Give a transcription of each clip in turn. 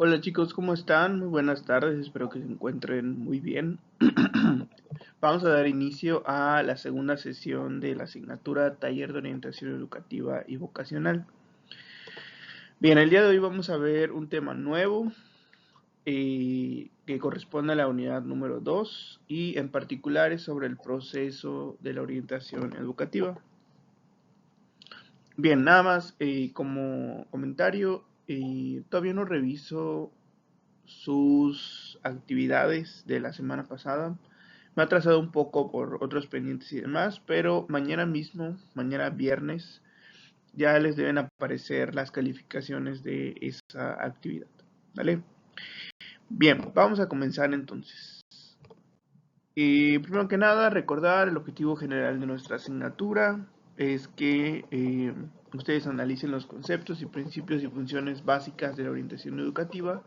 Hola chicos, ¿cómo están? Muy buenas tardes, espero que se encuentren muy bien. Vamos a dar inicio a la segunda sesión de la asignatura Taller de Orientación Educativa y Vocacional. Bien, el día de hoy vamos a ver un tema nuevo que corresponde a la unidad número 2 y en particular es sobre el proceso de la orientación educativa. Bien, nada más como comentario, todavía no reviso sus actividades de la semana pasada. Me ha atrasado un poco por otros pendientes y demás, pero mañana mismo, mañana viernes, ya les deben aparecer las calificaciones de esa actividad. ¿Vale? Bien, vamos a comenzar entonces. Primero que nada, recordar el objetivo general de nuestra asignatura es que ustedes analicen los conceptos y principios y funciones básicas de la orientación educativa,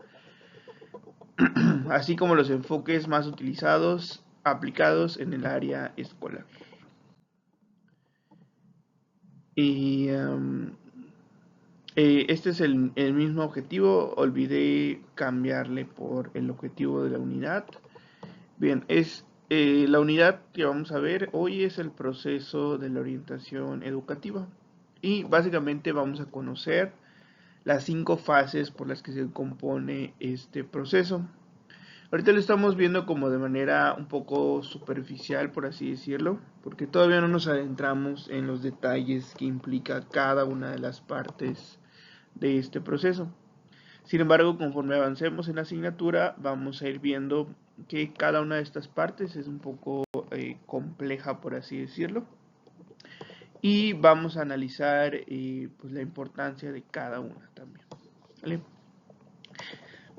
así como los enfoques más utilizados aplicados en el área escolar. Y este es el mismo objetivo, olvidé cambiarle por el objetivo de la unidad. Bien, la unidad que vamos a ver hoy es el proceso de la orientación educativa y básicamente vamos a conocer las 5 fases por las que se compone este proceso. Ahorita lo estamos viendo como de manera un poco superficial, por así decirlo, porque todavía no nos adentramos en los detalles que implica cada una de las partes de este proceso. Sin embargo, conforme avancemos en la asignatura, vamos a ir viendo que cada una de estas partes es un poco compleja, por así decirlo, y vamos a analizar pues la importancia de cada una también. ¿Vale?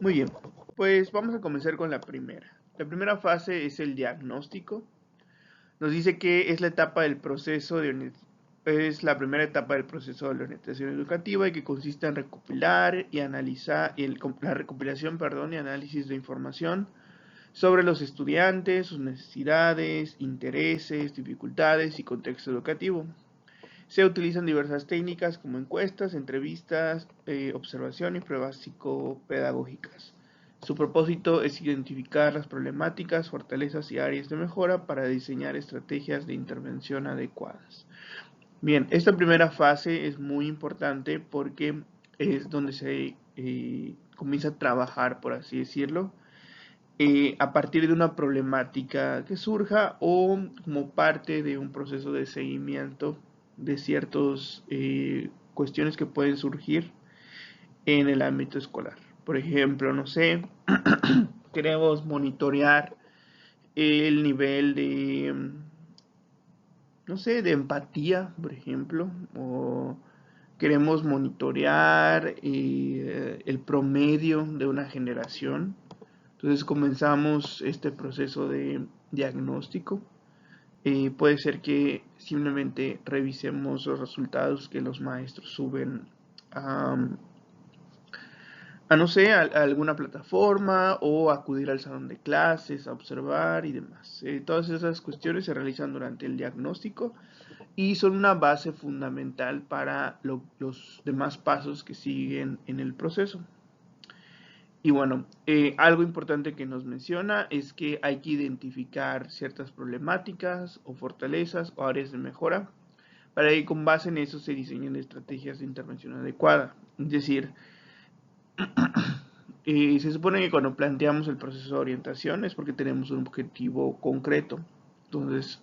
Muy bien, pues vamos a comenzar con la primera. La primera fase es el diagnóstico. Nos dice que es la etapa del proceso es la primera etapa del proceso de la orientación educativa y que consiste en recopilar y analizar la recopilación, perdón, y análisis de información sobre los estudiantes, sus necesidades, intereses, dificultades y contexto educativo. Se utilizan diversas técnicas como encuestas, entrevistas, observación y pruebas psicopedagógicas. Su propósito es identificar las problemáticas, fortalezas y áreas de mejora para diseñar estrategias de intervención adecuadas. Bien, esta primera fase es muy importante porque es donde se comienza a trabajar, por así decirlo, a partir de una problemática que surja o como parte de un proceso de seguimiento de ciertas cuestiones que pueden surgir en el ámbito escolar. Por ejemplo, no sé, queremos monitorear el nivel de, no sé, de empatía, por ejemplo, o queremos monitorear el promedio de una generación. Entonces comenzamos este proceso de diagnóstico. Puede ser que simplemente revisemos los resultados que los maestros suben a no sé, a alguna plataforma o acudir al salón de clases, a observar y demás. Todas esas cuestiones se realizan durante el diagnóstico y son una base fundamental para los demás pasos que siguen en el proceso. Y bueno, algo importante que nos menciona es que hay que identificar ciertas problemáticas o fortalezas o áreas de mejora para que con base en eso se diseñen estrategias de intervención adecuada. Es decir, se supone que cuando planteamos el proceso de orientación es porque tenemos un objetivo concreto. Entonces,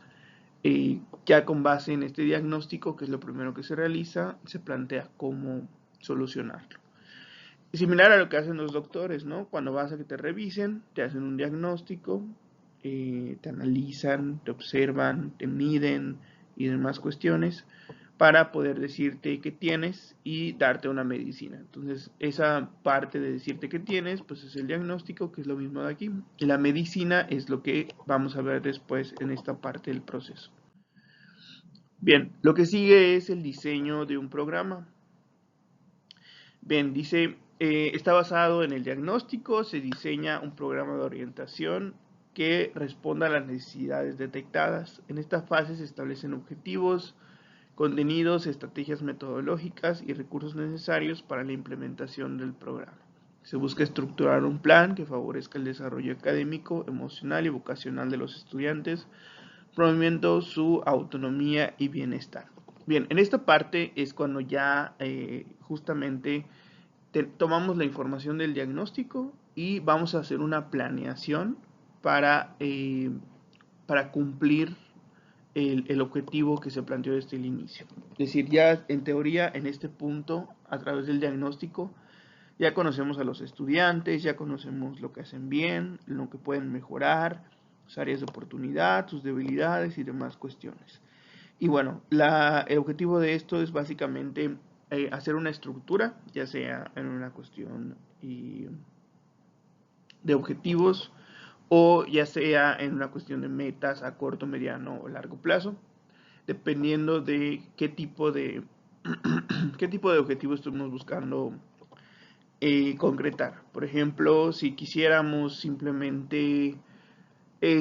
ya con base en este diagnóstico, que es lo primero que se realiza, se plantea cómo solucionarlo. Similar a lo que hacen los doctores, ¿no? Cuando vas a que te revisen, te hacen un diagnóstico, te analizan, te observan, te miden y demás cuestiones para poder decirte qué tienes y darte una medicina. Entonces, esa parte de decirte qué tienes, pues es el diagnóstico, que es lo mismo de aquí. Y la medicina es lo que vamos a ver después en esta parte del proceso. Bien, lo que sigue es el diseño de un programa. Bien, dice, está basado en el diagnóstico, se diseña un programa de orientación que responda a las necesidades detectadas. En esta fase se establecen objetivos, contenidos, estrategias metodológicas y recursos necesarios para la implementación del programa. Se busca estructurar un plan que favorezca el desarrollo académico, emocional y vocacional de los estudiantes, promoviendo su autonomía y bienestar. Bien, en esta parte es cuando ya justamente tomamos la información del diagnóstico y vamos a hacer una planeación para cumplir el objetivo que se planteó desde el inicio. Es decir, ya en teoría, en este punto, a través del diagnóstico, ya conocemos a los estudiantes, ya conocemos lo que hacen bien, lo que pueden mejorar, sus áreas de oportunidad, sus debilidades y demás cuestiones. Y bueno, el objetivo de esto es básicamente hacer una estructura, ya sea en una cuestión de objetivos o ya sea en una cuestión de metas a corto, mediano o largo plazo, dependiendo de qué tipo de qué tipo de objetivo estamos buscando concretar. Por ejemplo, si quisiéramos simplemente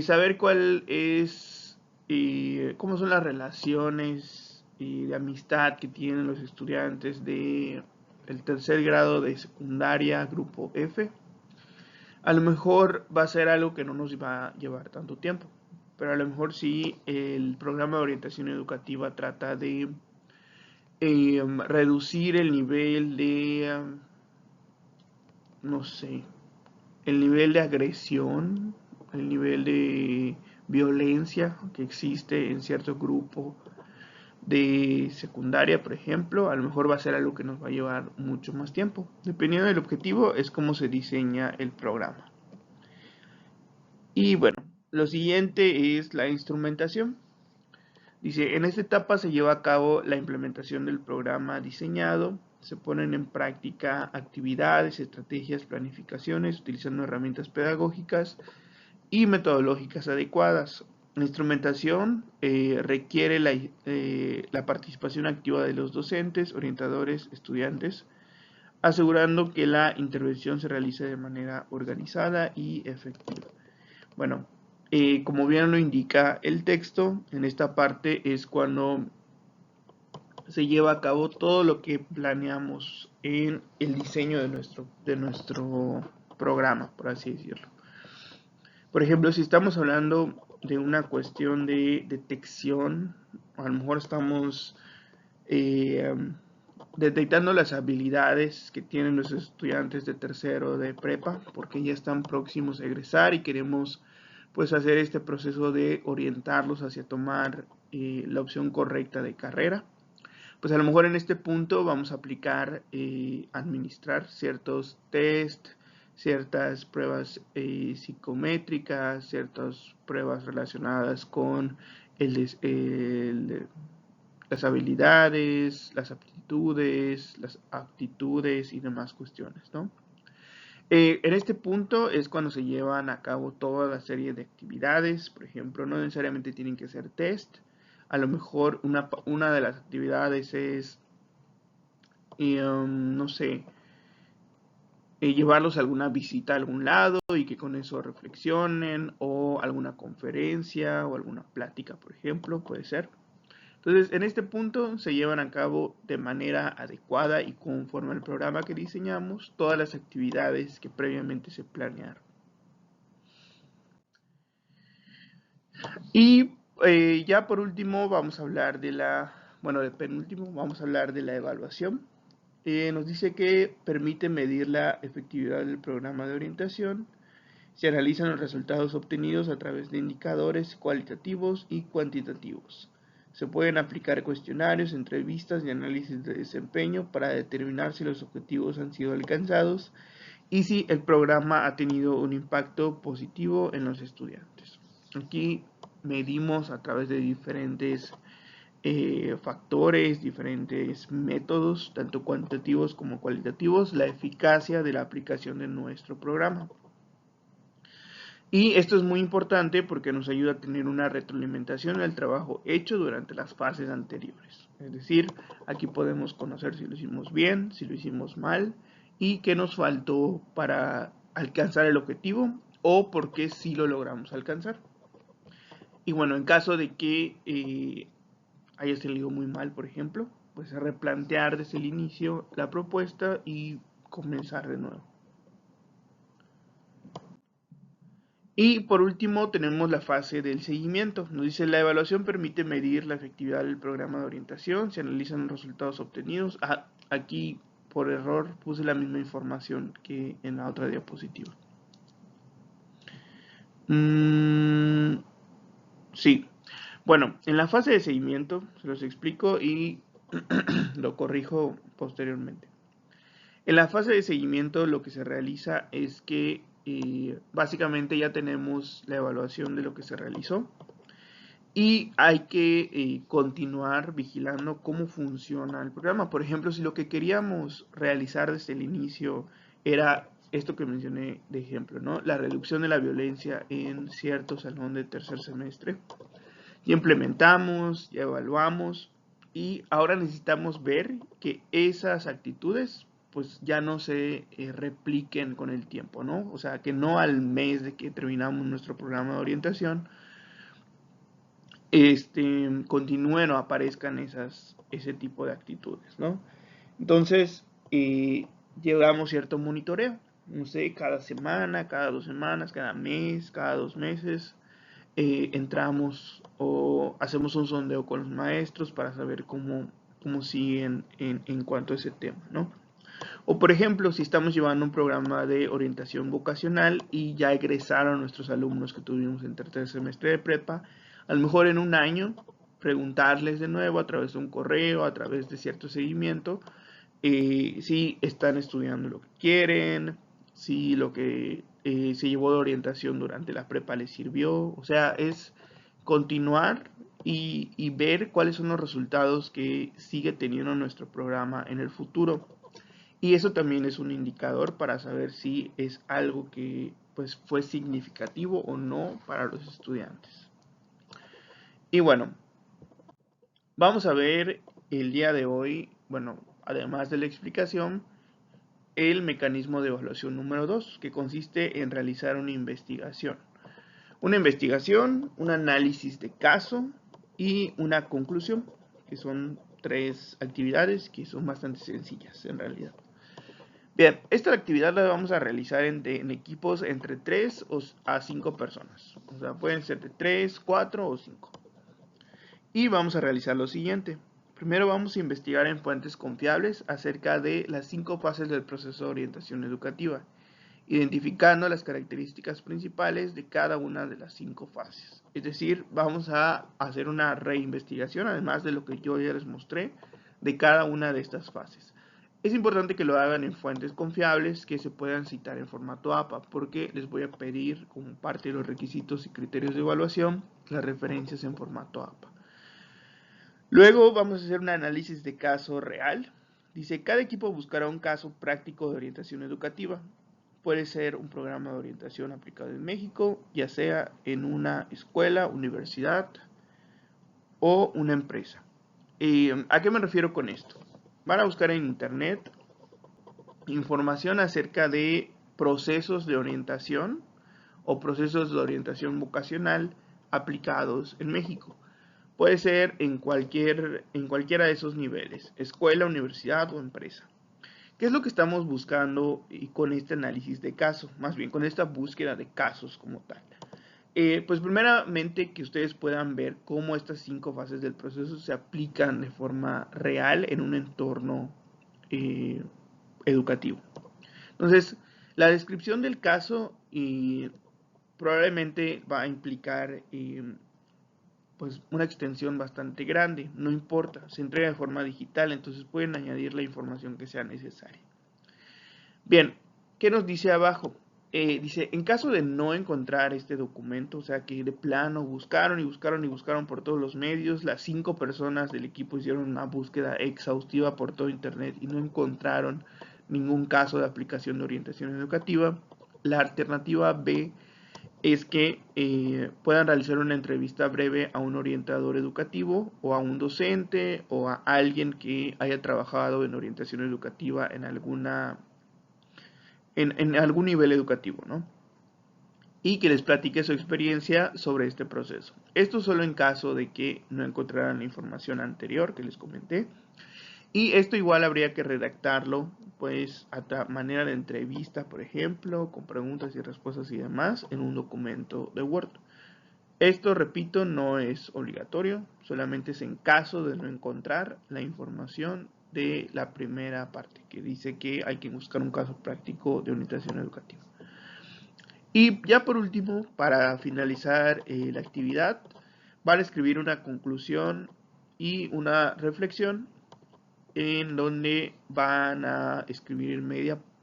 saber cuál es, cómo son las relaciones de amistad que tienen los estudiantes de el tercer grado de secundaria, grupo F, a lo mejor va a ser algo que no nos va a llevar tanto tiempo, pero a lo mejor sí el programa de orientación educativa trata de reducir el nivel de, no sé, el nivel de agresión, el nivel de violencia que existe en cierto grupo de secundaria, por ejemplo, a lo mejor va a ser algo que nos va a llevar mucho más tiempo. Dependiendo del objetivo, es como se diseña el programa. Y bueno, lo siguiente es la instrumentación. Dice, en esta etapa se lleva a cabo la implementación del programa diseñado, se ponen en práctica actividades, estrategias, planificaciones, utilizando herramientas pedagógicas y metodológicas adecuadas. La instrumentación requiere la participación activa de los docentes, orientadores, estudiantes, asegurando que la intervención se realice de manera organizada y efectiva. Bueno, como bien lo indica el texto, en esta parte es cuando se lleva a cabo todo lo que planeamos en el diseño de nuestro programa, por así decirlo. Por ejemplo, si estamos hablando de una cuestión de detección, a lo mejor estamos eh, detectando las habilidades que tienen los estudiantes de tercero de prepa, porque ya están próximos a egresar y queremos pues hacer este proceso de orientarlos hacia tomar la opción correcta de carrera. Pues a lo mejor en este punto vamos a aplicar, administrar ciertos test, ciertas pruebas psicométricas, ciertas pruebas relacionadas con las habilidades, las aptitudes, las actitudes y demás cuestiones, ¿no? En este punto es cuando se llevan a cabo toda la serie de actividades, por ejemplo, no necesariamente tienen que ser test, a lo mejor una de las actividades es, no sé, llevarlos a alguna visita a algún lado y que con eso reflexionen, o alguna conferencia o alguna plática, por ejemplo, puede ser. Entonces, en este punto se llevan a cabo de manera adecuada y conforme al programa que diseñamos todas las actividades que previamente se planearon. Y ya por último vamos a hablar de penúltimo, vamos a hablar de la evaluación. Nos dice que permite medir la efectividad del programa de orientación. Se analizan los resultados obtenidos a través de indicadores cualitativos y cuantitativos. Se pueden aplicar cuestionarios, entrevistas y análisis de desempeño para determinar si los objetivos han sido alcanzados y si el programa ha tenido un impacto positivo en los estudiantes. Aquí medimos a través de diferentes factores, diferentes métodos, tanto cuantitativos como cualitativos, la eficacia de la aplicación de nuestro programa. Y esto es muy importante porque nos ayuda a tener una retroalimentación del trabajo hecho durante las fases anteriores. Es decir, aquí podemos conocer si lo hicimos bien, si lo hicimos mal y qué nos faltó para alcanzar el objetivo o por qué sí lo logramos alcanzar. Y bueno, en caso de que haya salido muy mal, por ejemplo, pues replantear desde el inicio la propuesta y comenzar de nuevo. Y por último tenemos la fase del seguimiento. Nos dice: la evaluación permite medir la efectividad del programa de orientación, se analizan los resultados obtenidos. Aquí por error puse la misma información que en la otra diapositiva. Sí. Bueno, en la fase de seguimiento se los explico y lo corrijo posteriormente. En la fase de seguimiento lo que se realiza es que básicamente ya tenemos la evaluación de lo que se realizó y hay que continuar vigilando cómo funciona el programa. Por ejemplo, si lo que queríamos realizar desde el inicio era esto que mencioné de ejemplo, ¿no? La reducción de la violencia en cierto salón de tercer semestre. Ya implementamos, ya evaluamos y ahora necesitamos ver que esas actitudes pues ya no se repliquen con el tiempo, ¿no? O sea, que no al mes de que terminamos nuestro programa de orientación continúen o aparezcan ese tipo de actitudes, ¿no? Entonces, llevamos cierto monitoreo, no sé, cada semana, cada 2 semanas, cada mes, cada 2 meses, entramos o hacemos un sondeo con los maestros para saber cómo siguen en cuanto a ese tema, ¿no? O por ejemplo, si estamos llevando un programa de orientación vocacional y ya egresaron nuestros alumnos que tuvimos en tercer semestre de prepa, a lo mejor en un año preguntarles de nuevo a través de un correo, a través de cierto seguimiento, si están estudiando lo que quieren, si lo que se llevó de orientación durante la prepa les sirvió. O sea, es continuar y ver cuáles son los resultados que sigue teniendo nuestro programa en el futuro. Y eso también es un indicador para saber si es algo que pues fue significativo o no para los estudiantes. Y bueno, vamos a ver el día de hoy, bueno, además de la explicación, el mecanismo de evaluación número 2, que consiste en realizar una investigación. Una investigación, un análisis de caso y una conclusión, que son 3 actividades que son bastante sencillas en realidad. Bien, esta actividad la vamos a realizar en equipos entre 3 a 5 personas. O sea, pueden ser de 3, 4 o 5. Y vamos a realizar lo siguiente. Primero vamos a investigar en fuentes confiables acerca de las 5 fases del proceso de orientación educativa, identificando las características principales de cada una de las 5 fases. Es decir, vamos a hacer una reinvestigación, además de lo que yo ya les mostré, de cada una de estas fases. Es importante que lo hagan en fuentes confiables que se puedan citar en formato APA, porque les voy a pedir, como parte de los requisitos y criterios de evaluación, las referencias en formato APA. Luego vamos a hacer un análisis de caso real. Dice: cada equipo buscará un caso práctico de orientación educativa. Puede ser un programa de orientación aplicado en México, ya sea en una escuela, universidad o una empresa. ¿A qué me refiero con esto? Van a buscar en internet información acerca de procesos de orientación o procesos de orientación vocacional aplicados en México. Puede ser en cualquiera de esos niveles, escuela, universidad o empresa. ¿Qué es lo que estamos buscando con este análisis de caso? Más bien, con esta búsqueda de casos como tal. Pues primeramente que ustedes puedan ver cómo estas 5 fases del proceso se aplican de forma real en un entorno educativo. Entonces, la descripción del caso probablemente va a implicar pues una extensión bastante grande, no importa, se entrega de forma digital, entonces pueden añadir la información que sea necesaria. Bien, ¿qué nos dice abajo? Dice: en caso de no encontrar este documento, o sea que de plano buscaron y buscaron y buscaron por todos los medios, las 5 personas del equipo hicieron una búsqueda exhaustiva por todo internet y no encontraron ningún caso de aplicación de orientación educativa, la alternativa B es que puedan realizar una entrevista breve a un orientador educativo o a un docente o a alguien que haya trabajado en orientación educativa en algún nivel educativo, ¿no? Y que les platique su experiencia sobre este proceso. Esto solo en caso de que no encontraran la información anterior que les comenté. Y esto igual habría que redactarlo, pues, a manera de entrevista, por ejemplo, con preguntas y respuestas y demás, en un documento de Word. Esto, repito, no es obligatorio, solamente es en caso de no encontrar la información de la primera parte, que dice que hay que buscar un caso práctico de orientación educativa. Y ya por último, para finalizar la actividad, van a escribir una conclusión y una reflexión en donde van a escribir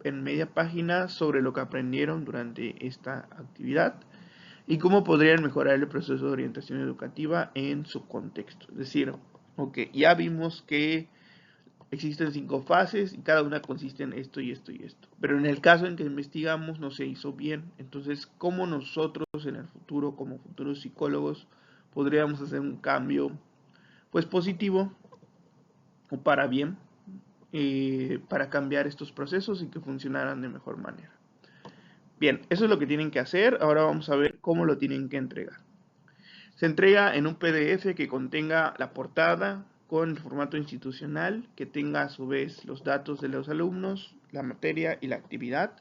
en media página sobre lo que aprendieron durante esta actividad y cómo podrían mejorar el proceso de orientación educativa en su contexto. Es decir, ya vimos que existen 5 fases y cada una consiste en esto y esto y esto. Pero en el caso en que investigamos no se hizo bien. Entonces, ¿cómo nosotros en el futuro, como futuros psicólogos, podríamos hacer un cambio pues positivo o para bien para cambiar estos procesos y que funcionaran de mejor manera? Bien, eso es lo que tienen que hacer. Ahora vamos a ver cómo lo tienen que entregar. Se entrega en un PDF que contenga la portada con el formato institucional, que tenga a su vez los datos de los alumnos, la materia y la actividad.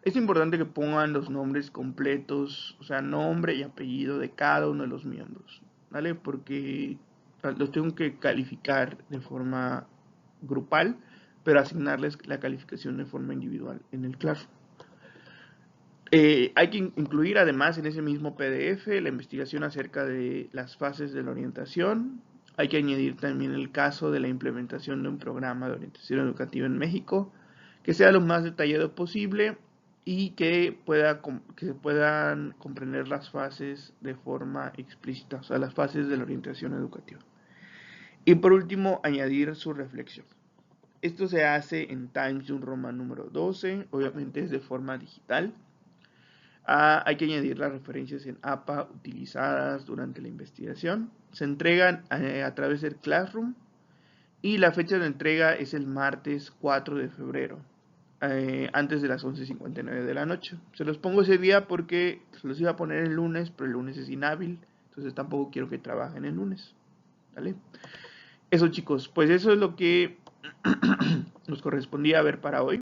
Es importante que pongan los nombres completos, o sea, nombre y apellido de cada uno de los miembros, ¿vale? Porque los tengo que calificar de forma grupal, pero asignarles la calificación de forma individual en el Classroom. Hay que incluir además en ese mismo PDF la investigación acerca de las fases de la orientación. Hay que añadir también el caso de la implementación de un programa de orientación educativa en México, que sea lo más detallado posible y que se puedan comprender las fases de forma explícita, o sea, las fases de la orientación educativa. Y por último, añadir su reflexión. Esto se hace en Times New Roman número 12, obviamente es de forma digital. Hay que añadir las referencias en APA utilizadas durante la investigación. Se entregan a través del Classroom y la fecha de entrega es el martes 4 de febrero, antes de las 11:59 de la noche. Se los pongo ese día porque se los iba a poner el lunes, pero el lunes es inhábil, entonces tampoco quiero que trabajen el lunes. ¿Vale? Eso, chicos, pues eso es lo que nos correspondía ver para hoy.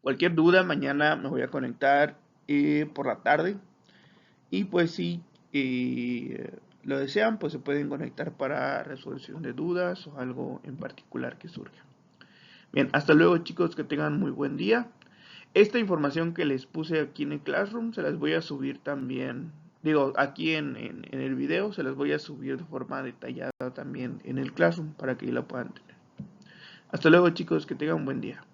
Cualquier duda, mañana me voy a conectar por la tarde. Y pues si lo desean, pues se pueden conectar para resolución de dudas o algo en particular que surja. Bien, hasta luego, chicos, que tengan muy buen día. Esta información que les puse aquí en el Classroom se las voy a subir también, digo, aquí en el video se las voy a subir de forma detallada también en el Classroom para que la puedan tener. Hasta luego, chicos, que tengan un buen día.